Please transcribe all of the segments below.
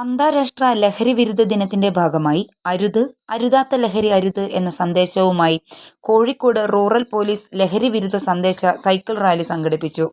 അന്താരാഷ്ട്ര ലഹരി വിരുദ്ധ ദിനത്തിന്റെ ഭാഗമായി അരുത്, അരുതാത്ത ലഹരി അരുത് എന്ന സന്ദേശവുമായി കോഴിക്കോട് റൂറൽ പോലീസ് ലഹരി വിരുദ്ധ സന്ദേശ സൈക്കിൾ റാലി സംഘടിപ്പിച്ചു.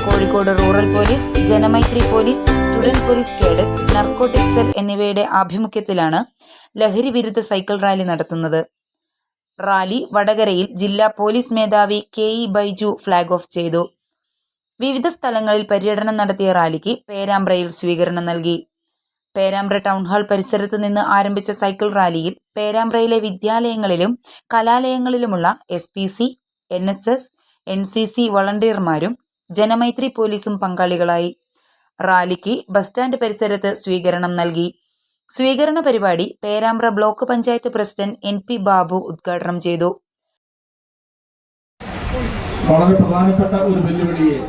Kozhikode rural police, Janamaithri police, student police cadet, narcotic cell എന്നിവയുടെ ആഭിമുഖ്യത്തിലാണ് ലഹരി വിരുദ്ധ സൈക്കിൾ റാലി നടത്തുന്നത്. റാലി വടകരയിൽ ജില്ലാ പോലീസ് മേധാവി KE ബൈജു ഫ്ളാഗ് ഓഫ് ചെയ്തു. വിവിധ സ്ഥലങ്ങളിൽ പര്യടനം നടത്തിയ റാലിക്ക് പേരാമ്പ്രയിൽ സ്വീകരണം നൽകി. പേരാമ്പ്ര ടൗൺഹാൾ പരിസരത്ത് നിന്ന് ആരംഭിച്ച സൈക്കിൾ റാലിയിൽ പേരാമ്പ്രയിലെ വിദ്യാലയങ്ങളിലും കലാലയങ്ങളിലുമുള്ള SPC, NSS, NCC വളണ്ടിയർമാരും ജനമൈത്രി പോലീസും പങ്കാളികളായി. റാലിക്ക് ബസ് സ്റ്റാൻഡ് പരിസരത്ത് സ്വീകരണം നൽകി. സ്വീകരണ പരിപാടി Perambra block panchayat president NP Babu ഉദ്ഘാടനം ചെയ്തു. വളരെ പ്രധാനപ്പെട്ട ഒരു വെല്ലുവിളിയെ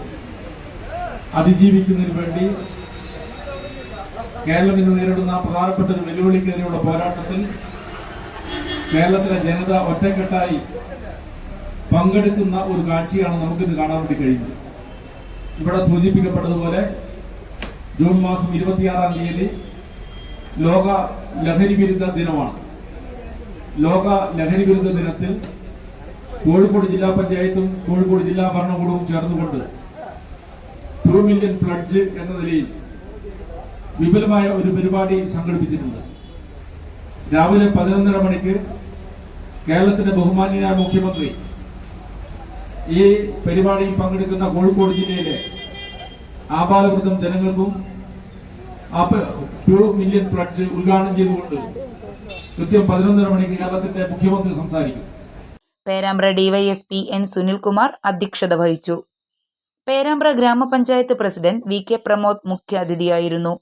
അതിജീവിക്കുന്നതിന് വേണ്ടി കേരളം ഇന്ന് നേരിടുന്ന പ്രധാനപ്പെട്ട ഒരു വെല്ലുവിളിക്കെതിരെയുള്ള പോരാട്ടത്തിൽ കേരളത്തിലെ ജനത ഒറ്റക്കെട്ടായി പങ്കെടുക്കുന്ന ഒരു കാഴ്ചയാണ് നമുക്കിന്ന് കാണാൻ വേണ്ടി കഴിയുന്നത്. ഇവിടെ സൂചിപ്പിക്കപ്പെട്ടതുപോലെ ജൂൺ മാസം 26-ാം തീയതി ലോക ലഹരി വിരുദ്ധ ദിനമാണ്. ലോക ലഹരി വിരുദ്ധ ദിനത്തിൽ കോഴിക്കോട് ജില്ലാ പഞ്ചായത്തും കോഴിക്കോട് ജില്ലാ ഭരണകൂടവും ചേർന്നുകൊണ്ട് 2 മില്യൺ പ്ലഡ്ജ് എന്ന നിലയിൽ വിപുലമായ ഒരു പരിപാടി സംഘടിപ്പിച്ചിട്ടുണ്ട്. രാവിലെ 11:30 മണിക്ക് കേരളത്തിന്റെ ബഹുമാന്യനായ മുഖ്യമന്ത്രി ഈ പരിപാടിയിൽ പങ്കെടുക്കുന്ന കോഴിക്കോട് ജില്ലയിലെ ആപാലവൃദ്ധം ജനങ്ങൾക്കും 2 മില്യൺ പ്ലഡ്ജ് ഉദ്ഘാടനം ചെയ്തുകൊണ്ട് കൃത്യം 11:30 മണിക്ക് കേരളത്തിന്റെ മുഖ്യമന്ത്രി സംസാരിക്കും. പേരാമ്പ്ര DYSP N സുനിൽകുമാർ അധ്യക്ഷത വഹിച്ചു. പേരാമ്പ്ര ഗ്രാമപഞ്ചായത്ത് പ്രസിഡന്റ് VK പ്രമോദ് മുഖ്യ അതിഥിയായിരുന്നു.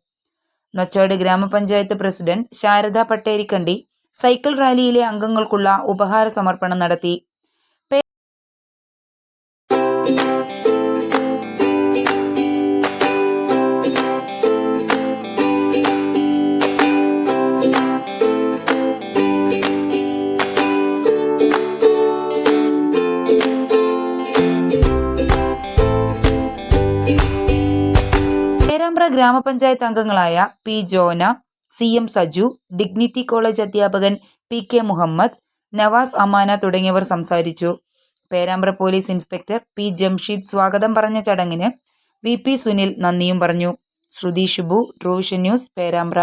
നൊച്ചാട് ഗ്രാമപഞ്ചായത്ത് പ്രസിഡന്റ് ശാരദ പട്ടേരിക്കണ്ടി സൈക്കിൾ റാലിയിലെ അംഗങ്ങൾക്കുള്ള ഉപഹാര സമർപ്പണം നടത്തി. പേരാമ്പ്ര ഗ്രാമപഞ്ചായത്ത് അംഗങ്ങളായ P Jonah, CM Saju, dignity college അധ്യാപകൻ PK മുഹമ്മദ്, നവാസ് അമാന തുടങ്ങിയവർ സംസാരിച്ചു. Perambra police inspector P Jamsheed സ്വാഗതം പറഞ്ഞ ചടങ്ങിന് VP സുനിൽ നന്ദിയും പറഞ്ഞു. ശ്രുതി ഷിബു, ട്രൂവിഷൻ ന്യൂസ്, പേരാമ്പ്ര.